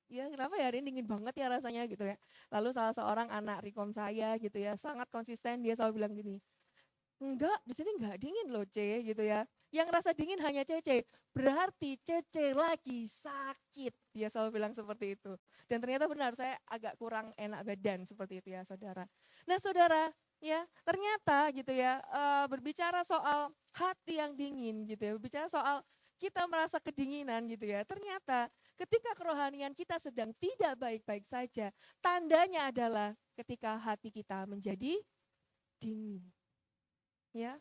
ya kenapa ya hari ini dingin banget ya rasanya gitu ya. Lalu salah seorang anak rekom saya gitu ya, sangat konsisten dia selalu bilang gini, enggak, di sini enggak dingin loh C gitu ya. Yang rasa dingin hanya Cece, berarti Cece lagi sakit. Dia selalu bilang seperti itu. Dan ternyata benar, saya agak kurang enak badan seperti itu ya saudara. Nah saudara, ya ternyata gitu ya, berbicara soal hati yang dingin gitu ya, berbicara soal kita merasa kedinginan gitu ya. Ternyata ketika kerohanian kita sedang tidak baik-baik saja, tandanya adalah ketika hati kita menjadi dingin. Ya,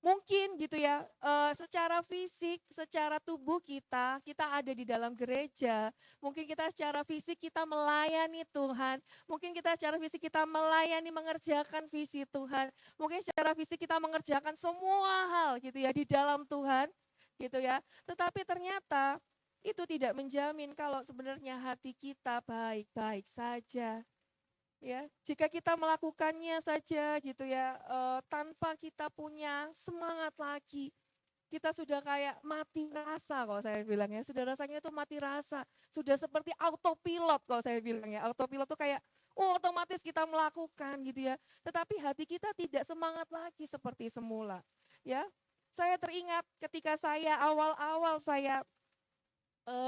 mungkin gitu ya, secara fisik, secara tubuh kita, kita ada di dalam gereja, mungkin kita secara fisik kita melayani Tuhan, mungkin kita secara fisik kita melayani mengerjakan visi Tuhan, mungkin secara fisik kita mengerjakan semua hal gitu ya di dalam Tuhan, gitu ya. Tetapi ternyata itu tidak menjamin kalau sebenarnya hati kita baik-baik saja. Ya, jika kita melakukannya saja gitu ya, tanpa kita punya semangat lagi, kita sudah kayak mati rasa kalau saya bilang ya, sudah rasanya itu mati rasa, sudah seperti autopilot kalau saya bilang ya, autopilot tuh kayak otomatis kita melakukan gitu ya, tetapi hati kita tidak semangat lagi seperti semula. Ya, saya teringat ketika saya awal-awal saya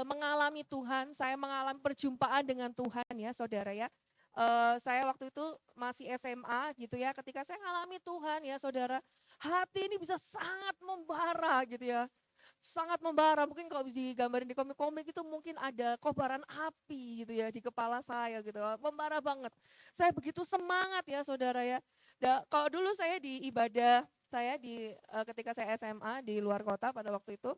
mengalami Tuhan, saya mengalami perjumpaan dengan Tuhan ya saudara ya. Saya waktu itu masih SMA gitu ya, ketika saya mengalami Tuhan ya saudara, hati ini bisa sangat membara gitu ya. Sangat membara, mungkin kalau digambarin di komik-komik itu mungkin ada kobaran api gitu ya di kepala saya gitu, membara banget. Saya begitu semangat ya saudara ya. Kalau dulu saya di ibadah, saya ketika saya SMA di luar kota pada waktu itu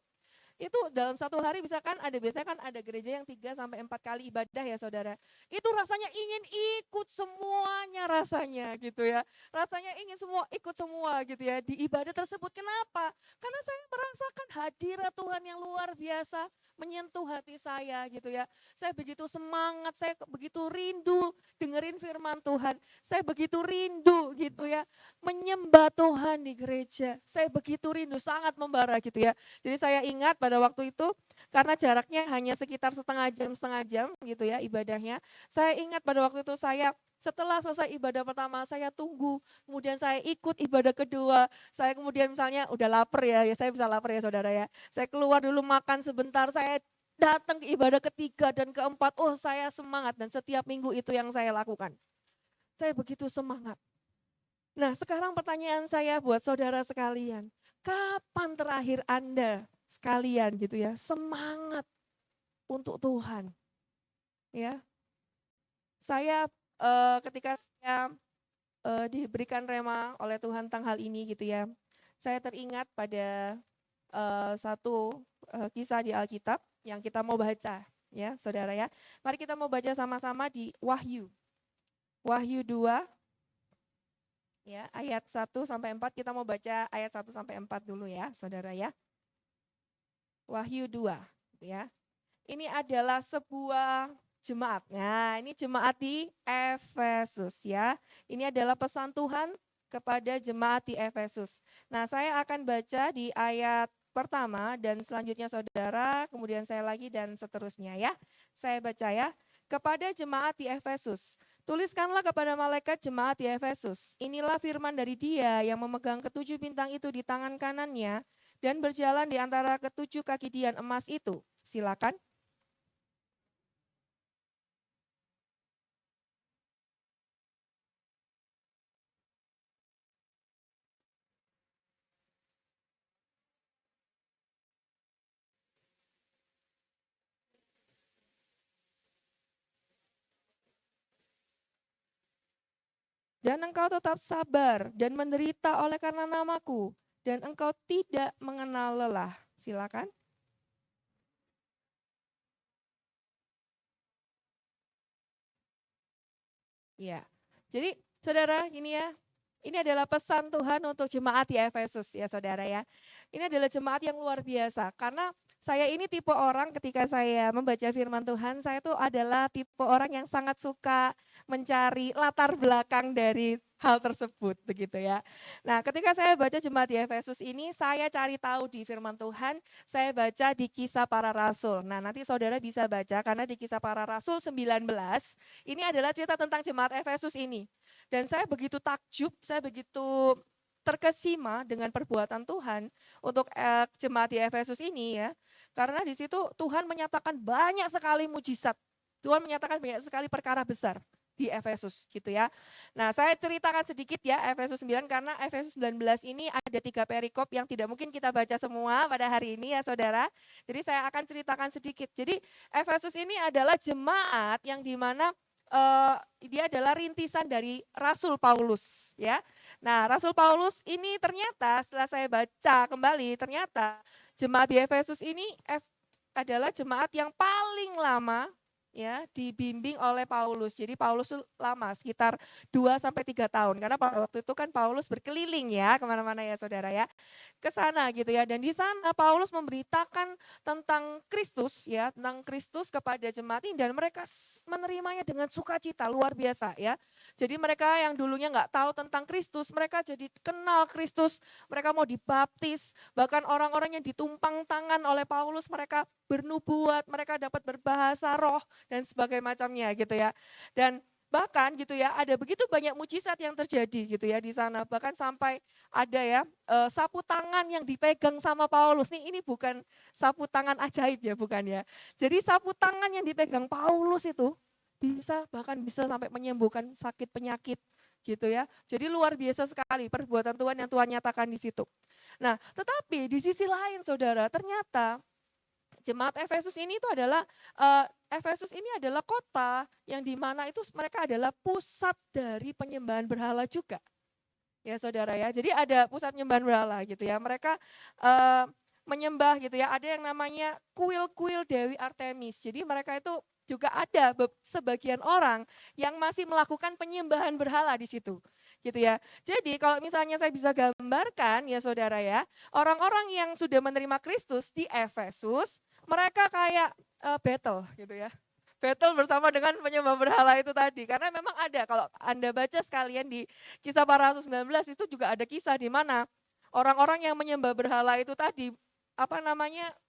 dalam satu hari misalkan ada biasanya kan ada gereja yang 3 sampai 4 kali ibadah ya saudara. Itu rasanya ingin ikut semuanya rasanya gitu ya. Rasanya ingin semua ikut semua gitu ya di ibadah tersebut. Kenapa? Karena saya merasakan hadirat Tuhan yang luar biasa menyentuh hati saya gitu ya. Saya begitu semangat, saya begitu rindu dengerin firman Tuhan. Saya begitu rindu gitu ya menyembah Tuhan di gereja. Saya begitu rindu, sangat membara gitu ya. Jadi saya ingat pada waktu itu karena jaraknya hanya sekitar setengah jam gitu ya ibadahnya. Saya ingat pada waktu itu saya setelah selesai ibadah pertama saya tunggu, kemudian saya ikut ibadah kedua, saya kemudian misalnya udah lapar ya saya bisa lapar ya saudara ya. Saya keluar dulu makan sebentar, saya datang ke ibadah ketiga dan keempat, oh saya semangat dan setiap minggu itu yang saya lakukan. Saya begitu semangat. Nah sekarang pertanyaan saya buat saudara sekalian, kapan terakhir Anda sekalian gitu ya, semangat untuk Tuhan? Ya, saya ketika saya diberikan rema oleh Tuhan tentang hal ini gitu ya, saya teringat pada satu kisah di Alkitab yang kita mau baca ya saudara ya. Mari kita mau baca sama-sama di Wahyu. Wahyu 2 ya, ayat 1 sampai 4 kita mau baca ayat 1 sampai 4 dulu ya, saudara ya. Wahyu 2 ya. Ini adalah sebuah jemaat. Nah, ini jemaat di Efesus ya. Ini adalah pesan Tuhan kepada jemaat di Efesus. Nah, saya akan baca di ayat pertama dan selanjutnya saudara, kemudian saya lagi dan seterusnya ya. Saya baca ya. Kepada jemaat di Efesus, tuliskanlah kepada malaikat jemaat di Efesus, inilah firman dari Dia yang memegang ketujuh bintang itu di tangan kanannya dan berjalan di antara ketujuh kaki dian emas itu. Silakan. Dan engkau tetap sabar dan menderita oleh karena namaku, dan engkau tidak mengenal lelah. Silakan. Ya. Jadi saudara ini adalah pesan Tuhan untuk jemaat di Efesus ya saudara ya. Ini adalah jemaat yang luar biasa karena saya ini tipe orang ketika saya membaca firman Tuhan, saya tuh adalah tipe orang yang sangat suka mencari latar belakang dari hal tersebut begitu ya. Nah, ketika saya baca jemaat di Efesus ini, saya cari tahu di firman Tuhan, saya baca di Kisah Para Rasul. Nah, nanti saudara bisa baca karena di Kisah Para Rasul 19 ini adalah cerita tentang jemaat Efesus ini. Dan saya begitu takjub, saya begitu terkesima dengan perbuatan Tuhan untuk jemaat di Efesus ini ya. Karena di situ Tuhan menyatakan banyak sekali mujizat. Tuhan menyatakan banyak sekali perkara besar di Efesus gitu ya. Nah, saya ceritakan sedikit ya Efesus 9 karena Efesus 19 ini ada 3 perikop yang tidak mungkin kita baca semua pada hari ini ya Saudara. Jadi saya akan ceritakan sedikit. Jadi Efesus ini adalah jemaat yang dimana dia adalah rintisan dari Rasul Paulus ya. Nah, Rasul Paulus ini ternyata setelah saya baca kembali ternyata jemaat di Efesus ini adalah jemaat yang paling lama ya dibimbing oleh Paulus. Jadi Paulus itu lama sekitar 2 sampai 3 tahun karena pada waktu itu kan Paulus berkeliling ya kemana-mana ya Saudara ya. Ke sana gitu ya dan di sana Paulus memberitakan tentang Kristus ya, tentang Kristus kepada jemaat ini dan mereka menerimanya dengan sukacita luar biasa ya. Jadi mereka yang dulunya nggak tahu tentang Kristus, mereka jadi kenal Kristus, mereka mau dibaptis, bahkan orang-orang yang ditumpang tangan oleh Paulus mereka bernubuat, mereka dapat berbahasa roh dan sebagainya macamnya gitu ya. Dan bahkan gitu ya ada begitu banyak mujizat yang terjadi gitu ya di sana. Bahkan sampai ada ya sapu tangan yang dipegang sama Paulus. Nih ini bukan sapu tangan ajaib ya bukan ya. Jadi sapu tangan yang dipegang Paulus itu bahkan bisa sampai menyembuhkan sakit penyakit gitu ya. Jadi luar biasa sekali perbuatan Tuhan yang Tuhan nyatakan di situ. Nah, tetapi di sisi lain Saudara, ternyata jemaat Efesus ini itu adalah Efesus ini adalah kota yang di mana itu mereka adalah pusat dari penyembahan berhala juga. Ya Saudara ya. Jadi ada pusat penyembahan berhala gitu ya. Mereka menyembah gitu ya. Ada yang namanya kuil-kuil Dewi Artemis. Jadi mereka itu juga ada sebagian orang yang masih melakukan penyembahan berhala di situ. Gitu ya. Jadi kalau misalnya saya bisa gambarkan ya Saudara ya, orang-orang yang sudah menerima Kristus di Efesus, mereka kayak battle gitu ya. Battle bersama dengan penyembah berhala itu tadi. Karena memang ada, kalau Anda baca sekalian di Kisah Para Rasul 19 itu juga ada kisah di mana orang-orang yang menyembah berhala itu tadi,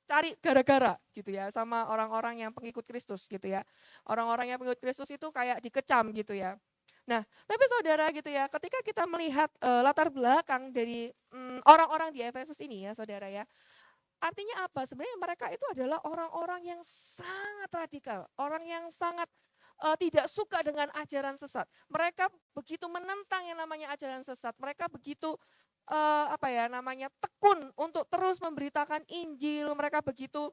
cari gara-gara gitu ya sama orang-orang yang pengikut Kristus gitu ya. Orang-orang yang pengikut Kristus itu kayak dikecam gitu ya. Nah, tapi Saudara gitu ya, ketika kita melihat latar belakang dari orang-orang di Efesus ini ya Saudara ya, artinya apa? Sebenarnya mereka itu adalah orang-orang yang sangat radikal, orang yang sangat tidak suka dengan ajaran sesat. Mereka begitu menentang yang namanya ajaran sesat. Mereka begitu tekun untuk terus memberitakan Injil. Mereka begitu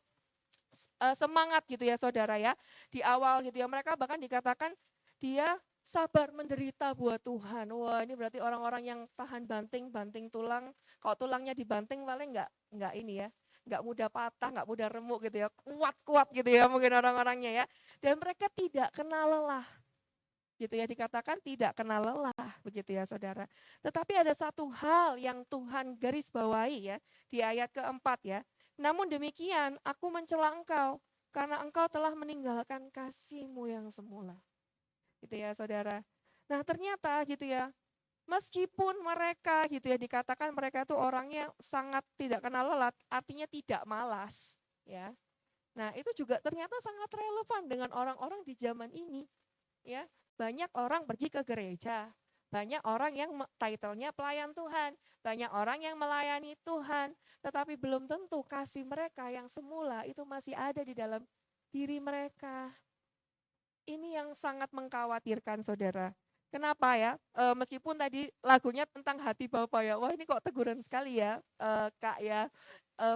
semangat gitu ya Saudara ya. Di awal gitu ya mereka bahkan dikatakan dia sabar menderita buat Tuhan. Wah, ini berarti orang-orang yang tahan banting tulang. Kalau tulangnya dibanting paling enggak ini ya, nggak mudah patah, nggak mudah remuk gitu ya, kuat-kuat gitu ya mungkin orang-orangnya ya. Dan mereka tidak kenal lelah, gitu ya, dikatakan tidak kenal lelah, begitu ya Saudara. Tetapi ada satu hal yang Tuhan garis bawahi ya, di ayat keempat ya. Namun demikian aku mencela engkau, karena engkau telah meninggalkan kasihmu yang semula. Gitu ya Saudara. Nah ternyata gitu ya, meskipun mereka gitu ya dikatakan mereka itu orangnya sangat tidak kenal lelah, artinya tidak malas, ya. Nah, itu juga ternyata sangat relevan dengan orang-orang di zaman ini, ya. Banyak orang pergi ke gereja, banyak orang yang title-nya pelayan Tuhan, banyak orang yang melayani Tuhan, tetapi belum tentu kasih mereka yang semula itu masih ada di dalam diri mereka. Ini yang sangat mengkhawatirkan Saudara. Kenapa ya? Meskipun tadi lagunya tentang hati Bapa ya, wah ini kok teguran sekali ya Kak ya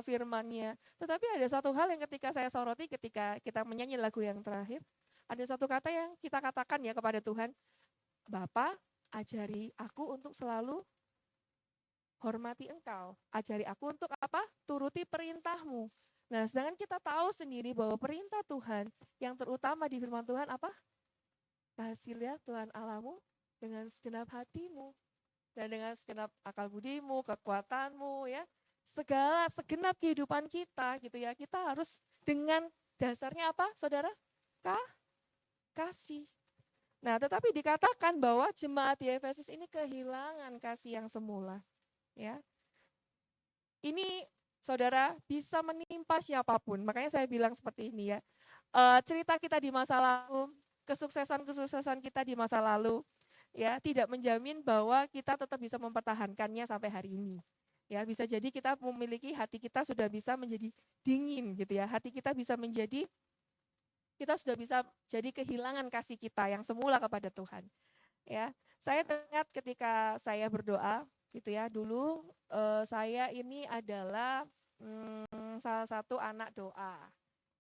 firmannya. Tetapi ada satu hal yang ketika saya soroti ketika kita menyanyi lagu yang terakhir, ada satu kata yang kita katakan ya kepada Tuhan, Bapa ajari aku untuk selalu hormati engkau, ajari aku untuk apa? Turuti perintahmu. Nah sedangkan kita tahu sendiri bahwa perintah Tuhan yang terutama di firman Tuhan apa? Kasihilah Tuhan Allahmu dengan segenap hatimu dan dengan segenap akal budimu, kekuatanmu ya. Segenap kehidupan kita gitu ya. Kita harus dengan dasarnya apa Saudara? Kasih. Nah, tetapi dikatakan bahwa jemaat di Efesus ini kehilangan kasih yang semula, ya. Ini saudara bisa menimpa siapapun. Makanya saya bilang seperti ini ya. Cerita kita di masa lalu, kesuksesan-kesuksesan kita di masa lalu, ya tidak menjamin bahwa kita tetap bisa mempertahankannya sampai hari ini. Ya, bisa jadi kita memiliki hati kita sudah bisa menjadi dingin gitu ya. Hati kita bisa menjadi kita sudah bisa jadi kehilangan kasih kita yang semula kepada Tuhan. Ya, saya teringat ketika saya berdoa gitu ya. Dulu saya ini adalah salah satu anak doa.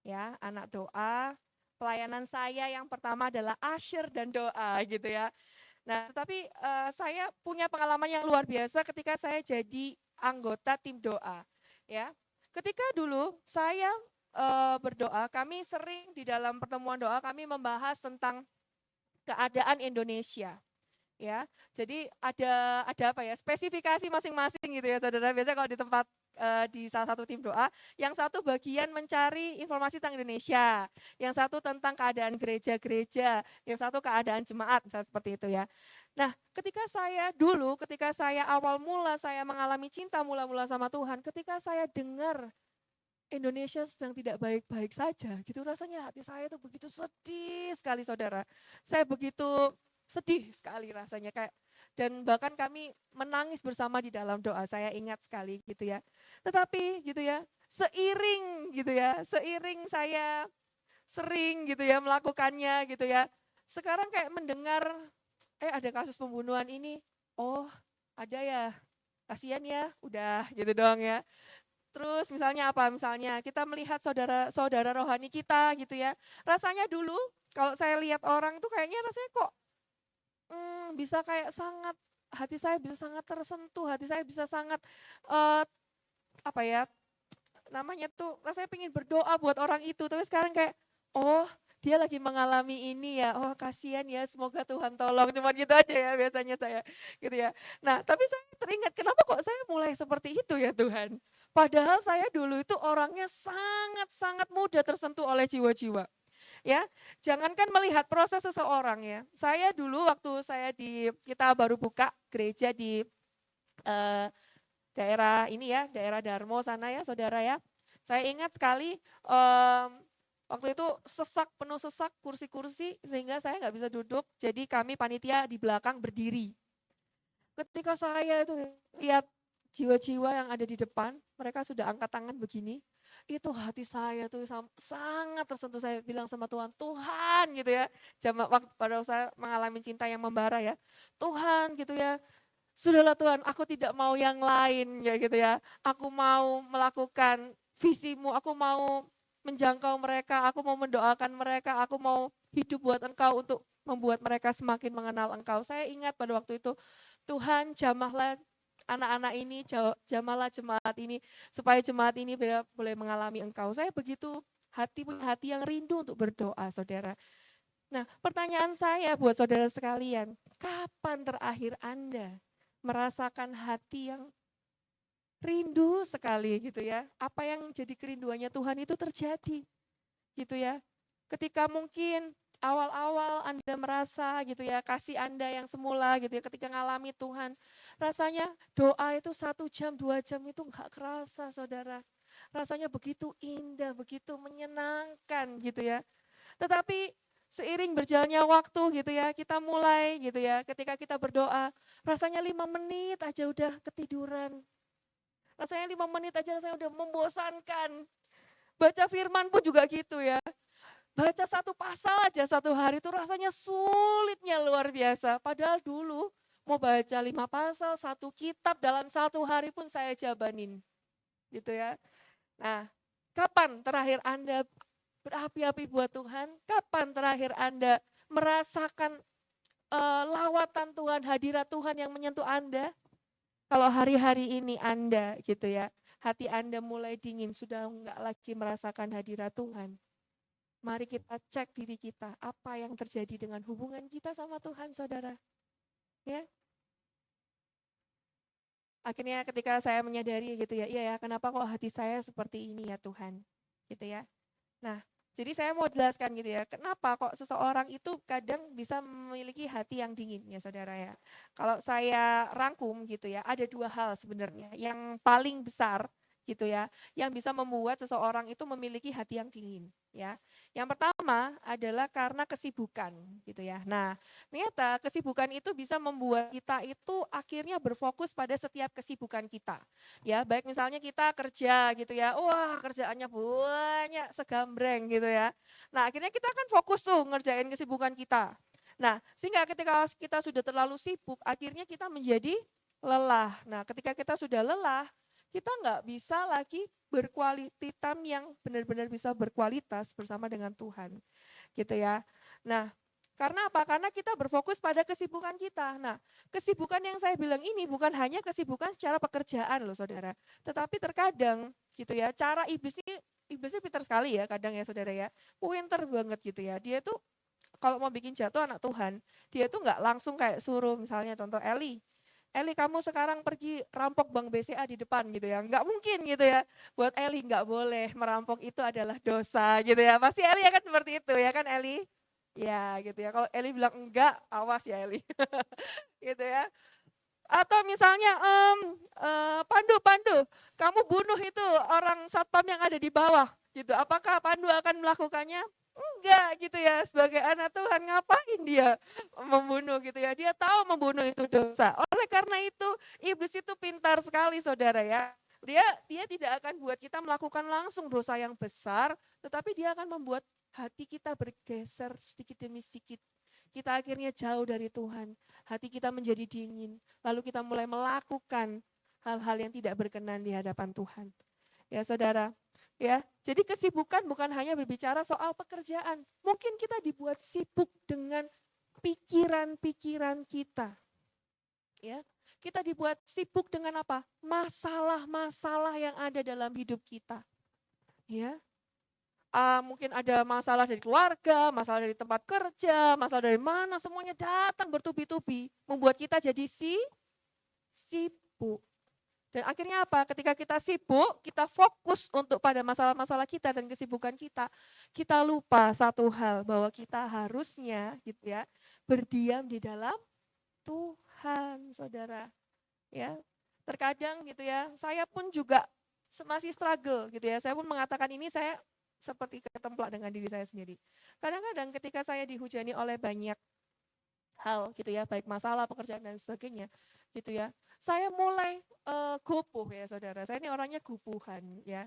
Ya, anak doa. Pelayanan saya yang pertama adalah asyir dan doa gitu ya. Nah, tapi saya punya pengalaman yang luar biasa ketika saya jadi anggota tim doa. Ya, ketika dulu saya berdoa, kami sering di dalam pertemuan doa kami membahas tentang keadaan Indonesia. Ya, jadi ada apa ya, spesifikasi masing-masing gitu ya saudara. Biasanya kalau di tempat di salah satu tim doa, yang satu bagian mencari informasi tentang Indonesia, yang satu tentang keadaan gereja-gereja, yang satu keadaan jemaat, misalnya seperti itu ya. Nah, ketika saya awal mula saya mengalami cinta mula-mula sama Tuhan, ketika saya dengar Indonesia sedang tidak baik-baik saja, gitu rasanya hati saya itu begitu sedih sekali saudara. Saya begitu sedih sekali rasanya kayak dan bahkan kami menangis bersama di dalam doa, saya ingat sekali gitu ya. Tetapi gitu ya, seiring saya sering gitu ya melakukannya gitu ya. Sekarang kayak mendengar ada kasus pembunuhan ini, oh ada ya, kasihan ya, udah gitu doang ya. Terus misalnya apa? Misalnya kita melihat saudara-saudara rohani kita gitu ya. Rasanya dulu kalau saya lihat orang tuh kayaknya rasanya kok bisa kayak sangat, hati saya bisa sangat tersentuh, hati saya bisa sangat eh, apa ya, namanya tuh rasanya pengen berdoa buat orang itu. Tapi sekarang kayak, oh dia lagi mengalami ini ya, oh kasihan ya, semoga Tuhan tolong. Cuma gitu aja ya biasanya saya gitu ya. Nah tapi saya teringat kenapa kok saya mulai seperti itu ya Tuhan. Padahal saya dulu itu orangnya sangat-sangat mudah tersentuh oleh jiwa-jiwa. Ya, jangankan melihat proses seseorang ya. Saya dulu waktu kita baru buka gereja di eh, daerah ini ya, daerah Darmo sana ya saudara ya. Saya ingat sekali waktu itu penuh sesak kursi-kursi sehingga saya nggak bisa duduk. Jadi kami panitia di belakang berdiri. Ketika saya itu lihat jiwa-jiwa yang ada di depan, mereka sudah angkat tangan begini, itu hati saya tuh sangat tersentuh. Saya bilang sama Tuhan, Tuhan gitu ya, waktu pada saya mengalami cinta yang membara ya, Tuhan gitu ya, sudahlah Tuhan, aku tidak mau yang lain ya gitu ya. Aku mau melakukan visimu, aku mau menjangkau mereka, aku mau mendoakan mereka, aku mau hidup buat Engkau untuk membuat mereka semakin mengenal Engkau. Saya ingat pada waktu itu, Tuhan jamahlah anak-anak ini, jamahlah jemaat ini, supaya jemaat ini boleh mengalami Engkau. Saya begitu punya hati yang rindu untuk berdoa saudara. Nah pertanyaan saya buat saudara sekalian, kapan terakhir Anda merasakan hati yang rindu sekali gitu ya. Apa yang jadi kerinduannya Tuhan itu terjadi gitu ya. Ketika mungkin awal-awal Anda merasa gitu ya, kasih Anda yang semula gitu ya, ketika ngalami Tuhan, rasanya doa itu 1 jam, 2 jam itu enggak kerasa saudara. Rasanya begitu indah, begitu menyenangkan gitu ya. Tetapi seiring berjalannya waktu gitu ya, kita mulai gitu ya, ketika kita berdoa, rasanya 5 menit aja udah ketiduran. Rasanya 5 menit aja rasanya udah membosankan. Baca firman pun juga gitu ya. Baca satu pasal aja satu hari itu rasanya sulitnya luar biasa. Padahal dulu mau baca 5 pasal, satu kitab dalam satu hari pun saya jabanin. Gitu ya. Nah, kapan terakhir Anda berapi-api buat Tuhan? Kapan terakhir Anda merasakan lawatan Tuhan, hadirat Tuhan yang menyentuh Anda? Kalau hari-hari ini Anda gitu ya, hati Anda mulai dingin, sudah enggak lagi merasakan hadirat Tuhan. Mari kita cek diri kita, apa yang terjadi dengan hubungan kita sama Tuhan saudara. Ya, akhirnya ketika saya menyadari gitu ya, iya ya kenapa kok hati saya seperti ini ya Tuhan. Gitu ya. Nah Jadi saya mau jelaskan gitu ya, kenapa kok seseorang itu kadang bisa memiliki hati yang dingin ya saudara ya. Kalau saya rangkum gitu ya, ada dua hal sebenarnya yang paling besar gitu ya, yang bisa membuat seseorang itu memiliki hati yang dingin ya. Yang pertama adalah karena kesibukan gitu ya. Nah, ternyata kesibukan itu bisa membuat kita itu akhirnya berfokus pada setiap kesibukan kita. Ya, baik misalnya kita kerja gitu ya, wah kerjaannya banyak segambreng gitu ya. Nah, akhirnya kita kan fokus tuh ngerjain kesibukan kita. Nah, sehingga ketika kita sudah terlalu sibuk, akhirnya kita menjadi lelah. Nah, ketika kita sudah lelah, kita nggak bisa lagi berquality time yang benar-benar bisa berkualitas bersama dengan Tuhan, gitu ya. Nah, karena apa? Karena kita berfokus pada kesibukan kita. Nah, kesibukan yang saya bilang ini bukan hanya kesibukan secara pekerjaan loh saudara. Tetapi terkadang gitu ya, cara iblis ini pintar sekali ya kadang ya saudara ya. Pintar banget gitu ya. Dia tuh kalau mau bikin jatuh anak Tuhan, dia tuh nggak langsung kayak suruh misalnya contoh Eli. Eli kamu sekarang pergi rampok bank BCA di depan gitu ya. Nggak mungkin gitu ya. Buat Eli nggak boleh, merampok itu adalah dosa gitu ya. Pasti Eli akan seperti itu ya kan Eli? Ya gitu ya. Kalau Eli bilang enggak, awas ya Eli. Gitu ya. Atau misalnya Pandu, Pandu, kamu bunuh itu orang satpam yang ada di bawah gitu. Apakah Pandu akan melakukannya? Enggak gitu ya. Sebagai anak Tuhan ngapain dia membunuh gitu ya. Dia tahu membunuh itu dosa. Oleh karena itu iblis itu pintar sekali saudara ya. Dia tidak akan buat kita melakukan langsung dosa yang besar, tetapi dia akan membuat hati kita bergeser sedikit demi sedikit. Kita akhirnya jauh dari Tuhan, hati kita menjadi dingin, lalu kita mulai melakukan hal-hal yang tidak berkenan di hadapan Tuhan. Ya saudara, ya. Jadi kesibukan bukan hanya berbicara soal pekerjaan. Mungkin kita dibuat sibuk dengan pikiran-pikiran kita. Ya. Kita dibuat sibuk dengan apa? Masalah-masalah yang ada dalam hidup kita. Ya. Mungkin ada masalah dari keluarga, masalah dari tempat kerja, masalah dari mana, semuanya datang bertubi-tubi, membuat kita jadi sibuk. Dan akhirnya apa? Ketika kita sibuk, kita fokus untuk pada masalah-masalah kita dan kesibukan kita lupa satu hal bahwa kita harusnya gitu ya, berdiam di dalam Tuhan, Saudara. Ya. Terkadang gitu ya, saya pun juga masih struggle gitu ya. Saya pun mengatakan ini saya seperti ketemplak dengan diri saya sendiri. Kadang-kadang ketika saya dihujani oleh banyak hal gitu ya, baik masalah, pekerjaan dan sebagainya gitu ya. Saya mulai gupuh ya saudara, saya ini orangnya gupuhan ya.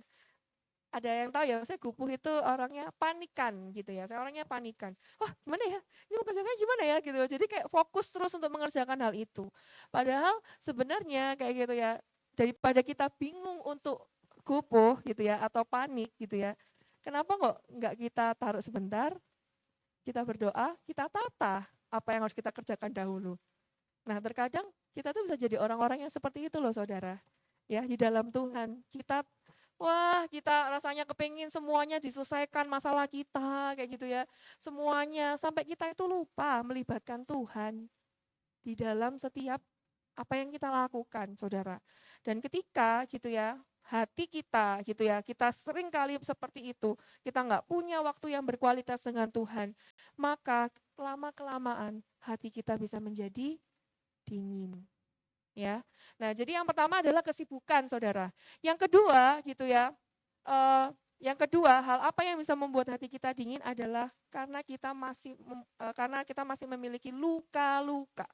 Ada yang tahu ya, saya gupuh itu orangnya panikan gitu ya, saya orangnya panikan. Wah gimana ya, ini pekerjaannya gimana ya gitu, jadi kayak fokus terus untuk mengerjakan hal itu. Padahal sebenarnya kayak gitu ya, daripada kita bingung untuk gupuh gitu ya, atau panik gitu ya, kenapa kok nggak kita taruh sebentar, kita berdoa, kita tata apa yang harus kita kerjakan dahulu. Nah terkadang kita tuh bisa jadi orang-orang yang seperti itu loh saudara. Ya di dalam Tuhan, kita rasanya kepingin semuanya diselesaikan masalah kita kayak gitu ya. Semuanya sampai kita itu lupa melibatkan Tuhan di dalam setiap apa yang kita lakukan saudara. Dan ketika gitu ya, hati kita gitu ya, kita sering kali seperti itu, kita nggak punya waktu yang berkualitas dengan Tuhan, maka lama-kelamaan hati kita bisa menjadi dingin. Ya. Nah, jadi yang pertama adalah kesibukan, Saudara. Yang kedua, gitu ya. Hal apa yang bisa membuat hati kita dingin adalah karena kita masih memiliki luka-luka.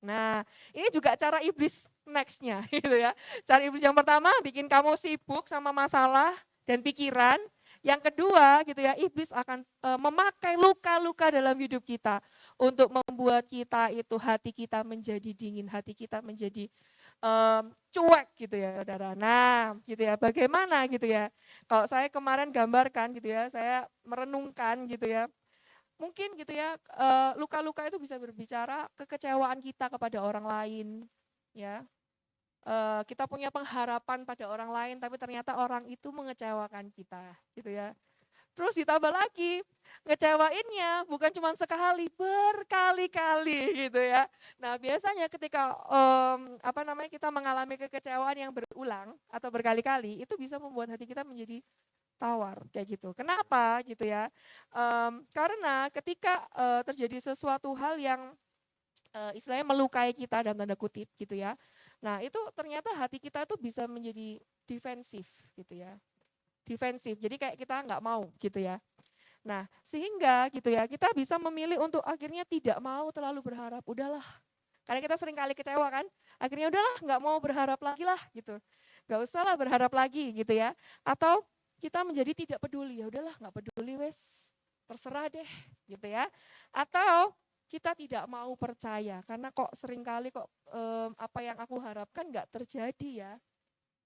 Nah, ini juga cara iblis next-nya gitu ya. Cara iblis yang pertama bikin kamu sibuk sama masalah dan pikiran. Yang kedua gitu ya, iblis akan memakai luka-luka dalam hidup kita untuk membuat kita itu hati kita menjadi dingin, hati kita menjadi cuek gitu ya, Saudara. Nah, gitu ya. Bagaimana gitu ya? Kalau saya kemarin gambarkan gitu ya, saya merenungkan gitu ya. Mungkin gitu ya, luka-luka itu bisa berbicara kekecewaan kita kepada orang lain, ya. Kita punya pengharapan pada orang lain, tapi ternyata orang itu mengecewakan kita, gitu ya. Terus ditambah lagi, ngecewainnya bukan cuma sekali, berkali-kali gitu ya. Nah biasanya ketika kita mengalami kekecewaan yang berulang atau berkali-kali, itu bisa membuat hati kita menjadi tawar kayak gitu. Kenapa gitu ya? Karena ketika terjadi sesuatu hal yang istilahnya melukai kita dalam tanda kutip gitu ya. Nah itu ternyata hati kita tuh bisa menjadi defensif gitu ya. Defensif, jadi kayak kita nggak mau gitu ya. Nah sehingga gitu ya kita bisa memilih untuk akhirnya tidak mau terlalu berharap. Udahlah, karena kita sering kali kecewa kan. Akhirnya udahlah nggak mau berharap lagi lah gitu. Nggak usah lah berharap lagi gitu ya. Atau kita menjadi tidak peduli, ya udahlah nggak peduli wes, terserah deh gitu ya. Atau kita tidak mau percaya karena kok seringkali kok apa yang aku harapkan nggak terjadi ya.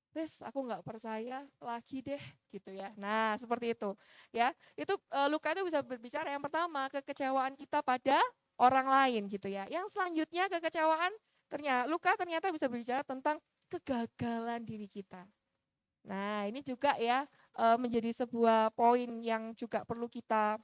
Wes aku nggak percaya lagi deh gitu ya. Nah seperti itu ya. Itu luka itu bisa berbicara yang pertama kekecewaan kita pada orang lain gitu ya. Yang selanjutnya kekecewaan luka ternyata bisa berbicara tentang kegagalan diri kita. Nah ini juga ya menjadi sebuah poin yang juga perlu kita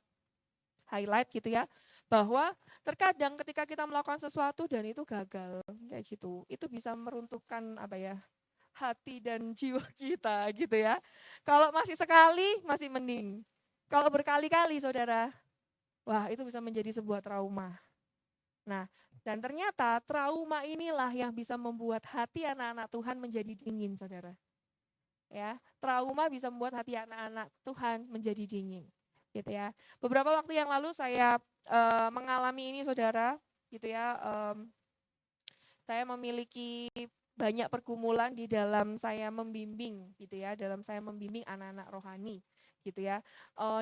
highlight gitu ya, bahwa terkadang ketika kita melakukan sesuatu dan itu gagal kayak gitu, itu bisa meruntuhkan apa ya, hati dan jiwa kita gitu ya. Kalau masih sekali masih mending. Kalau berkali-kali saudara, wah itu bisa menjadi sebuah trauma. Nah, dan ternyata trauma inilah yang bisa membuat hati anak-anak Tuhan menjadi dingin saudara. Ya, trauma bisa membuat hati anak-anak Tuhan menjadi dingin gitu ya. Beberapa waktu yang lalu saya mengalami ini saudara gitu ya. Saya memiliki banyak pergumulan di dalam saya membimbing gitu ya, dalam saya membimbing anak-anak rohani gitu ya.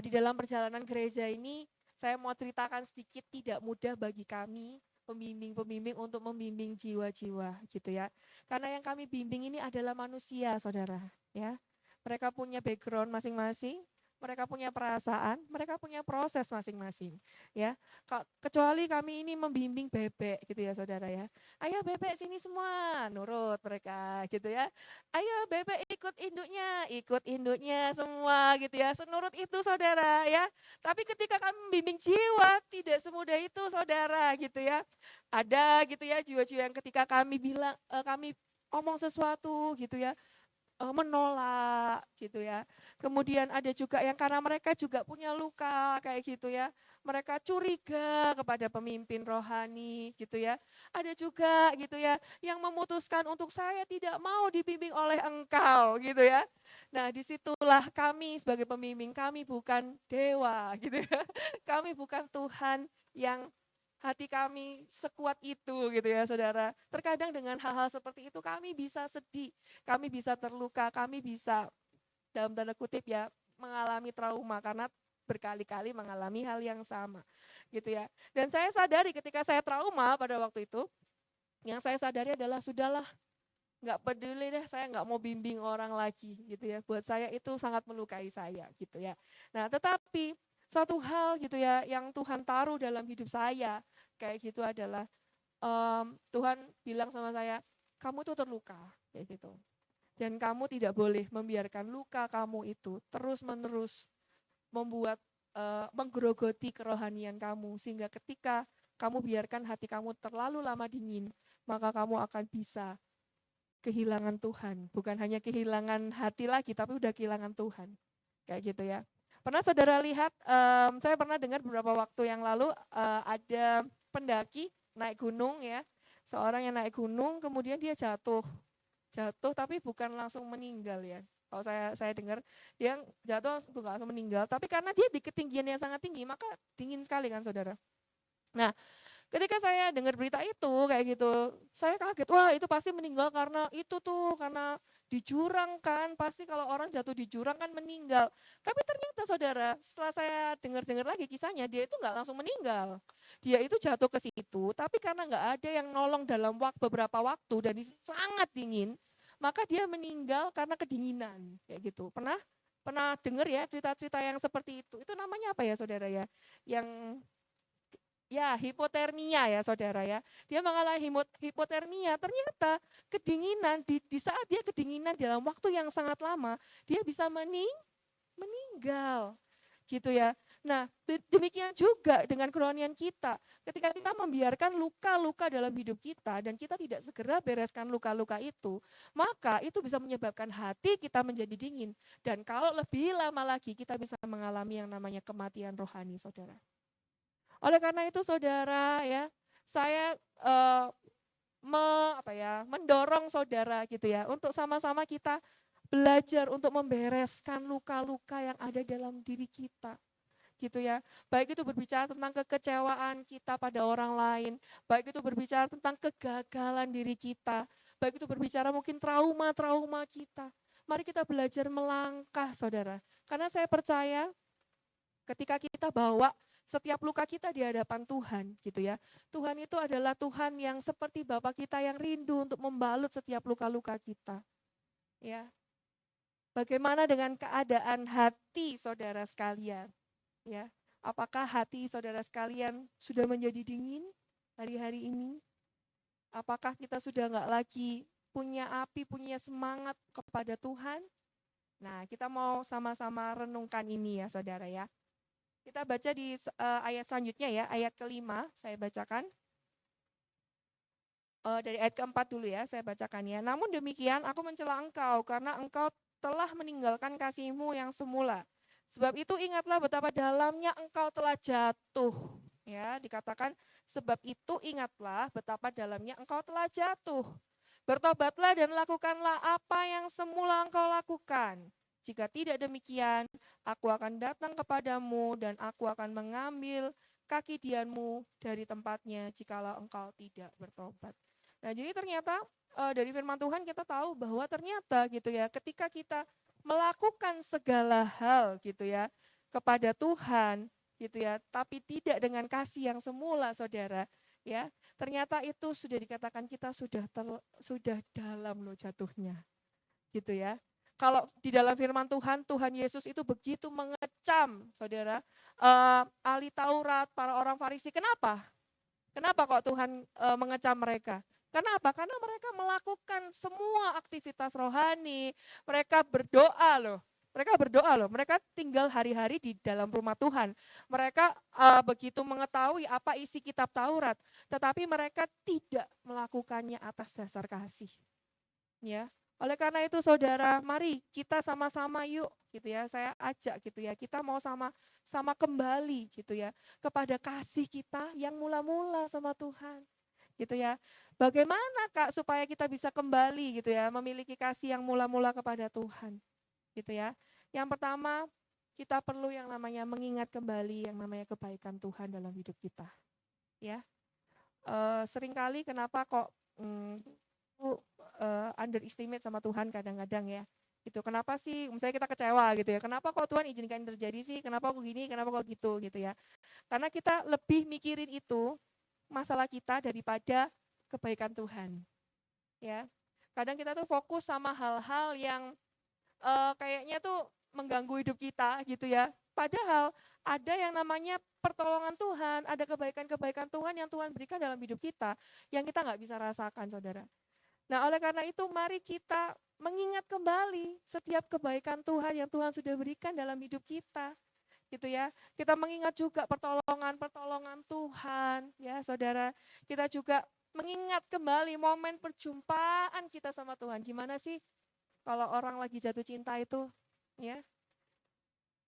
Di dalam perjalanan gereja ini saya mau ceritakan sedikit, tidak mudah bagi kami pembimbing-pembimbing untuk membimbing jiwa-jiwa gitu ya. Karena yang kami bimbing ini adalah manusia saudara ya. Mereka punya background masing-masing, mereka punya perasaan, mereka punya proses masing-masing ya. Kecuali kami ini membimbing bebek gitu ya saudara ya. Ayo bebek sini semua, nurut mereka gitu ya. Ayo bebek ikut induknya semua gitu ya. Senurut itu saudara ya. Tapi ketika kami membimbing jiwa, tidak semudah itu saudara gitu ya. Ada gitu ya jiwa-jiwa yang ketika kami bilang, kami ngomong sesuatu gitu ya, menolak gitu ya. Kemudian ada juga yang karena mereka juga punya luka kayak gitu ya. Mereka curiga kepada pemimpin rohani gitu ya. Ada juga gitu ya yang memutuskan untuk saya tidak mau dibimbing oleh engkau gitu ya. Nah disitulah kami sebagai pembimbing, kami bukan dewa gitu ya. Kami bukan Tuhan yang hati kami sekuat itu gitu ya saudara. Terkadang dengan hal-hal seperti itu kami bisa sedih, kami bisa terluka, kami bisa dalam tanda kutip ya mengalami trauma karena berkali-kali mengalami hal yang sama gitu ya. Dan saya sadari ketika saya trauma pada waktu itu, yang saya sadari adalah sudahlah, nggak peduli deh, saya nggak mau bimbing orang lagi gitu ya. Buat saya itu sangat melukai saya gitu ya. Nah tetapi satu hal gitu ya yang Tuhan taruh dalam hidup saya kayak gitu adalah Tuhan bilang sama saya, kamu tuh terluka kayak gitu. Dan kamu tidak boleh membiarkan luka kamu itu terus-menerus membuat menggerogoti kerohanian kamu sehingga ketika kamu biarkan hati kamu terlalu lama dingin, maka kamu akan bisa kehilangan Tuhan. Bukan hanya kehilangan hati lagi, tapi udah kehilangan Tuhan. Kayak gitu ya. Pernah saudara lihat, saya pernah dengar beberapa waktu yang lalu ada pendaki naik gunung ya. Seorang yang naik gunung, kemudian dia jatuh. Jatuh tapi bukan langsung meninggal ya. Kalau saya dengar, dia jatuh bukan langsung meninggal. Tapi karena dia di ketinggian yang sangat tinggi, maka dingin sekali kan saudara. Nah, ketika saya dengar berita itu kayak gitu, saya kaget, wah itu pasti meninggal karena itu tuh, karena di jurang kan, pasti kalau orang jatuh di jurang kan meninggal. Tapi ternyata saudara, setelah saya dengar-dengar lagi kisahnya, dia itu nggak langsung meninggal. Dia itu jatuh ke situ, tapi karena nggak ada yang nolong dalam beberapa waktu dan sangat dingin, maka dia meninggal karena kedinginan kayak gitu. Pernah dengar ya cerita-cerita yang seperti itu? Itu namanya apa ya saudara ya? Yang ya, hipotermia ya saudara ya. Dia mengalami hipotermia, ternyata kedinginan, di saat dia kedinginan dalam waktu yang sangat lama, dia bisa meninggal. gitu ya. Nah, demikian juga dengan kerohanian kita. Ketika kita membiarkan luka-luka dalam hidup kita dan kita tidak segera bereskan luka-luka itu, maka itu bisa menyebabkan hati kita menjadi dingin. Dan kalau lebih lama lagi kita bisa mengalami yang namanya kematian rohani, saudara. Oleh karena itu saudara ya, saya mendorong saudara gitu ya, untuk sama-sama kita belajar untuk membereskan luka-luka yang ada dalam diri kita gitu ya. Baik itu berbicara tentang kekecewaan kita pada orang lain, baik itu berbicara tentang kegagalan diri kita, baik itu berbicara mungkin trauma-trauma kita. Mari kita belajar melangkah saudara. Karena saya percaya ketika kita bawa setiap luka kita di hadapan Tuhan gitu ya. Tuhan itu adalah Tuhan yang seperti Bapa kita yang rindu untuk membalut setiap luka-luka kita. Ya. Bagaimana dengan keadaan hati saudara sekalian? Ya. Apakah hati saudara sekalian sudah menjadi dingin hari-hari ini? Apakah kita sudah enggak lagi punya api, punya semangat kepada Tuhan? Nah, kita mau sama-sama renungkan ini ya saudara ya. Kita baca di ayat selanjutnya ya, ayat kelima saya bacakan. Dari ayat keempat dulu ya, saya bacakan ya. Namun demikian aku mencela engkau karena engkau telah meninggalkan kasihmu yang semula. Sebab itu ingatlah betapa dalamnya engkau telah jatuh. Ya, dikatakan sebab itu ingatlah betapa dalamnya engkau telah jatuh. Bertobatlah dan lakukanlah apa yang semula engkau lakukan. Jika tidak demikian, aku akan datang kepadamu dan aku akan mengambil kaki dianmu dari tempatnya jikalau engkau tidak bertobat. Nah, jadi ternyata dari firman Tuhan kita tahu bahwa ternyata gitu ya, ketika kita melakukan segala hal gitu ya kepada Tuhan gitu ya, tapi tidak dengan kasih yang semula saudara, ya. Ternyata itu sudah dikatakan kita sudah dalam loh jatuhnya. Gitu ya. Kalau di dalam firman Tuhan, Tuhan Yesus itu begitu mengecam, saudara, ahli Taurat, para orang Farisi. Kenapa? Kenapa kok Tuhan mengecam mereka? Karena apa? Karena mereka melakukan semua aktivitas rohani, mereka berdoa loh. Mereka tinggal hari-hari di dalam rumah Tuhan. Mereka begitu mengetahui apa isi kitab Taurat, tetapi mereka tidak melakukannya atas dasar kasih. Ya. Oleh karena itu saudara, mari kita sama-sama yuk gitu ya. Saya ajak gitu ya. Kita mau sama kembali gitu ya kepada kasih kita yang mula-mula sama Tuhan. Gitu ya. Bagaimana Kak supaya kita bisa kembali gitu ya, memiliki kasih yang mula-mula kepada Tuhan. Gitu ya. Yang pertama, kita perlu yang namanya mengingat kembali yang namanya kebaikan Tuhan dalam hidup kita. Ya. Seringkali kenapa kok underestimate sama Tuhan kadang-kadang ya. Gitu. Kenapa sih misalnya kita kecewa gitu ya. Kenapa kok Tuhan izinkan terjadi sih? Kenapa kok gini? Kenapa kok gitu gitu ya. Karena kita lebih mikirin itu masalah kita daripada kebaikan Tuhan. Ya. Kadang kita tuh fokus sama hal-hal yang kayaknya tuh mengganggu hidup kita gitu ya. Padahal ada yang namanya pertolongan Tuhan, ada kebaikan-kebaikan Tuhan yang Tuhan berikan dalam hidup kita yang kita nggak bisa rasakan saudara. Nah oleh karena itu mari kita mengingat kembali setiap kebaikan Tuhan yang Tuhan sudah berikan dalam hidup kita. Gitu ya. Kita mengingat juga pertolongan Tuhan ya saudara. Kita juga mengingat kembali momen perjumpaan kita sama Tuhan. Gimana sih kalau orang lagi jatuh cinta itu ya.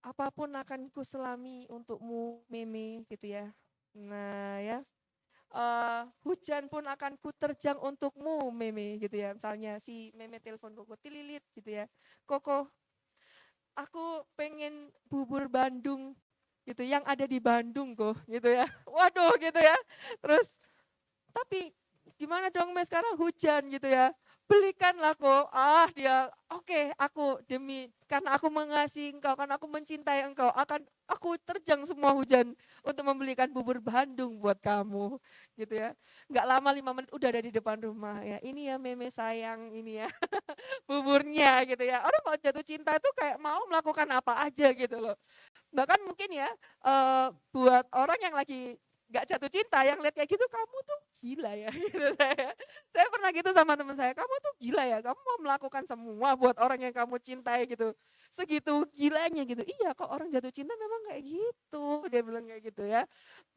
Apapun akan kuselami untukmu meme gitu ya. Nah ya. Hujan pun akan kuterjang untukmu meme gitu ya. Misalnya si meme telepon Koko tililit gitu ya. Koko, aku pengen bubur Bandung gitu yang ada di Bandung kok gitu ya. Waduh gitu ya. Terus tapi gimana dong Mas sekarang hujan gitu ya. Belikanlah kok. Dia oke, aku demi karena aku mengasihi engkau, karena aku mencintai engkau, aku terjang semua hujan untuk membelikan bubur Bandung buat kamu gitu ya. Enggak lama 5 menit udah ada di depan rumah ya. Ini ya meme sayang ini ya. Buburnya gitu ya. Orang kalau jatuh cinta itu kayak mau melakukan apa aja gitu loh. Bahkan mungkin ya buat orang yang lagi nggak jatuh cinta, yang lihat kayak gitu kamu tuh gila ya. Gitu saya pernah gitu sama teman saya, kamu tuh gila ya, kamu mau melakukan semua buat orang yang kamu cintai gitu, segitu gilanya gitu. Iya, kok orang jatuh cinta memang kayak gitu, dia bilang kayak gitu ya.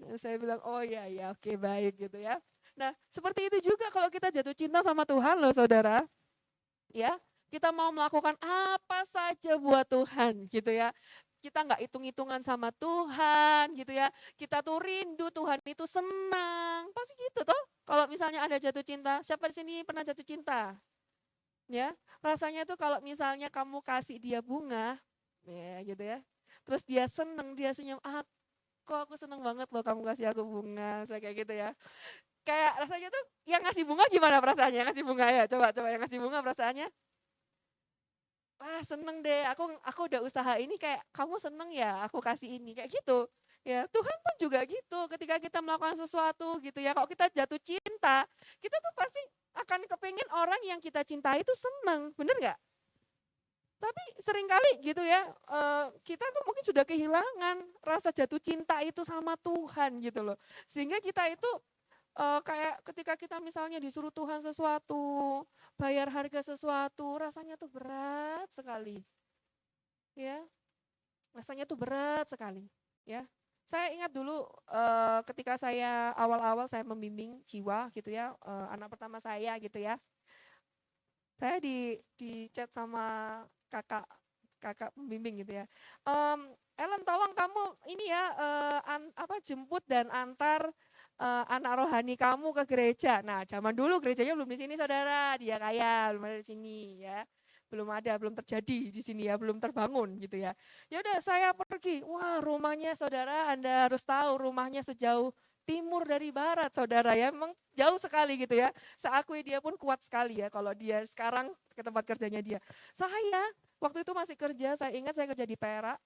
Nah, saya bilang oh iya ya, oke baik gitu ya. Nah seperti itu juga kalau kita jatuh cinta sama Tuhan loh saudara, ya kita mau melakukan apa saja buat Tuhan gitu ya. Kita nggak hitung-hitungan sama Tuhan gitu ya. Kita tuh rindu Tuhan itu senang. Pasti gitu toh. Kalau misalnya ada jatuh cinta, siapa di sini pernah jatuh cinta? Ya, rasanya tuh kalau misalnya kamu kasih dia bunga, ya gitu ya. Terus dia seneng, dia senyum, ah kok aku seneng banget loh kamu kasih aku bunga, saya kayak gitu ya. Kayak rasanya tuh yang ngasih bunga gimana perasaannya? Ngasih bunga ya, coba yang ngasih bunga perasaannya. Wah seneng deh, aku udah usaha ini kayak kamu seneng ya aku kasih ini, kayak gitu. Ya Tuhan pun juga gitu, ketika kita melakukan sesuatu gitu ya, kalau kita jatuh cinta, kita tuh pasti akan kepingin orang yang kita cintai itu seneng, bener nggak? Tapi seringkali gitu ya, kita tuh mungkin sudah kehilangan rasa jatuh cinta itu sama Tuhan gitu loh. Sehingga kita itu kayak ketika kita misalnya disuruh Tuhan sesuatu, bayar harga sesuatu, rasanya tuh berat sekali, ya. Rasanya tuh berat sekali, ya. Saya ingat dulu ketika saya awal-awal saya membimbing jiwa gitu ya, anak pertama saya gitu ya. Saya di chat sama kakak kakak pembimbing gitu ya. Ellen tolong kamu ini ya jemput dan antar anak rohani kamu ke gereja. Nah, zaman dulu gerejanya belum di sini saudara, dia kaya belum ada di sini ya. Belum terjadi di sini ya, belum terbangun gitu ya. Ya udah saya pergi. Wah, rumahnya saudara Anda harus tahu rumahnya sejauh timur dari barat saudara ya. Memang jauh sekali gitu ya. Saya akui dia pun kuat sekali ya kalau dia sekarang ke tempat kerjanya dia. Saya waktu itu masih kerja, saya ingat saya kerja di Perak.